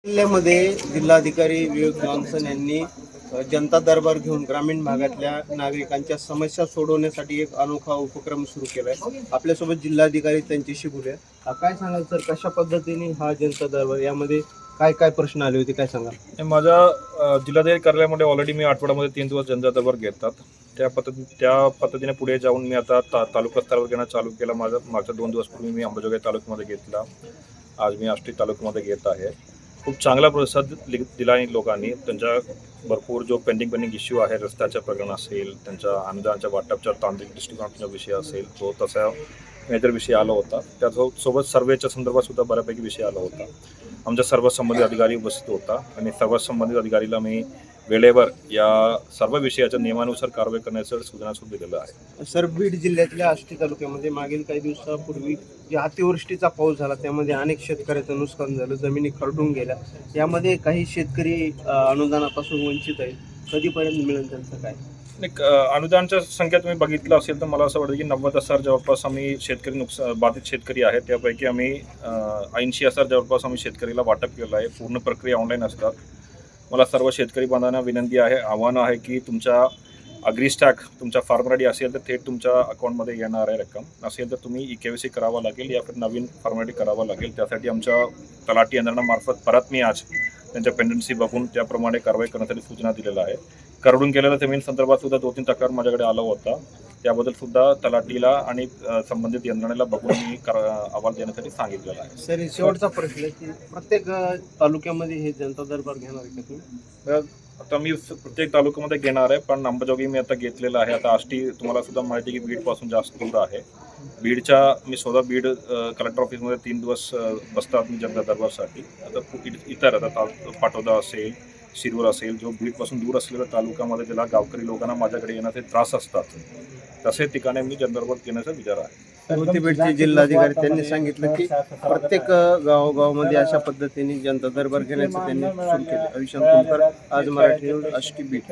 जिल्ह्यामध्ये जिल्हाधिकारी विवेक जॉन्सन यांनी जनता दरबार घेऊन ग्रामीण भागातल्या नागरिकांच्या समस्या सोडवण्यासाठी एक अनोखा उपक्रम सुरू केला आहे. आपल्यासोबत जिल्हाधिकारी त्यांच्याशी बोलूया. काय सांगाल सर, कशा पद्धतीने हा जनता दरबार, यामध्ये काय काय प्रश्न आले होते, काय सांगाल? माझ्या जिल्हाधिकारी कार्यालयामध्ये ऑलरेडी मी आठवड्यामध्ये 3 दिवस जनता दरबार घेतात. त्या पद्धतीने पुढे जाऊन मी आता तालुका स्तरावर घेणं चालू केलं. मागच्या 2 दिवसापूर्वी मी अंबाजोगाई तालुक्यामध्ये घेतला. आज मी आष्टी तालुक्यामध्ये घेत आहे. खूप चांगला प्रतिसाद दिला आहे लोकांनी. त्यांच्या भरपूर जो पेंडिंग इश्यू आहे, रस्त्याच्या प्रकरण असेल, त्यांच्या अनुदानाच्या वाटपच्या तांत्रिक दृष्टिकोनाचा विषय असेल, तो तसा मेजर विषय आला होता. त्यासोबत सर्वेच्या संदर्भात सुद्धा बऱ्यापैकी विषय आला होता. आमच्या सर्व संबंधित अधिकारी उपस्थित होता आणि सर्व संबंधित अधिकारीला मी वेळेवर या सर्व विषयाच्या नियमानुसार कारवाई करण्याचं सूचना सुद्धा दिलेलं आहे. सर, बीड जिल्ह्यातल्या आष्टी तालुक्यामध्ये मागील काही दिवसापूर्वी जे अतिवृष्टीचा पाऊस झाला, त्यामध्ये अनेक शेतकऱ्याचं नुकसान झालं, जमिनी खरडून गेल्या. यामध्ये काही शेतकरी अनुदानापासून वंचित आहेत. कधीपर्यंत मिळेल त्यांचं काय? अनुदानाच्या संख्या तुम्ही बघितलं असेल तर मला असं वाटतं की 90,000 जवळपास आम्ही शेतकरी बाधित शेतकरी आहेत. त्यापैकी आम्ही 80,000 जवळपास आम्ही शेतकरीला वाटप केलं आहे. पूर्ण प्रक्रिया ऑनलाईन असतात. मला सर्व शेतकरी बांधवांना विनंती आहे, आव्हान आहे की तुमच्या अग्रिस्टॅक तुमच्या फार्मर आयडी असेल तर थेट तुमच्या अकाउंटमध्ये येणार आहे रक्कम. नसेल तर तुम्ही EKYC करावं लागेल या फिर नवीन फॉर्मॅलिटी करावं लागेल. त्यासाठी आमच्या तलाठी यंत्रणामार्फत परत मी आज त्यांच्या पेंडन्सी बघून त्याप्रमाणे कारवाई करण्यासाठी सूचना दिलेल्या आहे. करडून गेलेल्या जमीन संदर्भात सुद्धा 2-3 तक्रार माझ्याकडे आला होता. त्याबद्दल सुद्धा तलाठीला आणि संबंधित यंत्रणेला बघून मी अहवाल देण्यासाठी सांगितलेला आहे. सर, शेवटचा प्रश्न आहे की प्रत्येक तालुक्यामध्ये हे जनता दरबार घेणार आहे का तुम्ही? आता मी प्रत्येक तालुक्यामध्ये घेणार आहे, पण अंबाजोगाई मी आता घेतलेलं आहे. आता आष्टी तुम्हाला सुद्धा माहिती आहे की बीडपासून जास्त दूर आहे. मी स्वतः बीड कलेक्टर ऑफिसमध्ये 3 दिवस बसतात मी जनता दरबारसाठी. आता इतर आता पाटोदा असेल, शिरूर असेल, जो बीडपासून दूर असलेल्या तालुक्यामध्ये ज्याला गावकरी लोकांना माझ्याकडे येण्याचे त्रास असतात, तसे ठिकाणी मी जनता दरबार घेण्याचा विचार आहे. बीडचे जिल्हाधिकारी त्यांनी सांगितलं की प्रत्येक गावोगावमध्ये अशा पद्धतीने जनता दरबार घेण्याचं त्यांनी सुरू केलं. अविशांत कुलकर, आज मराठी न्यूज, आष्टी, बीड.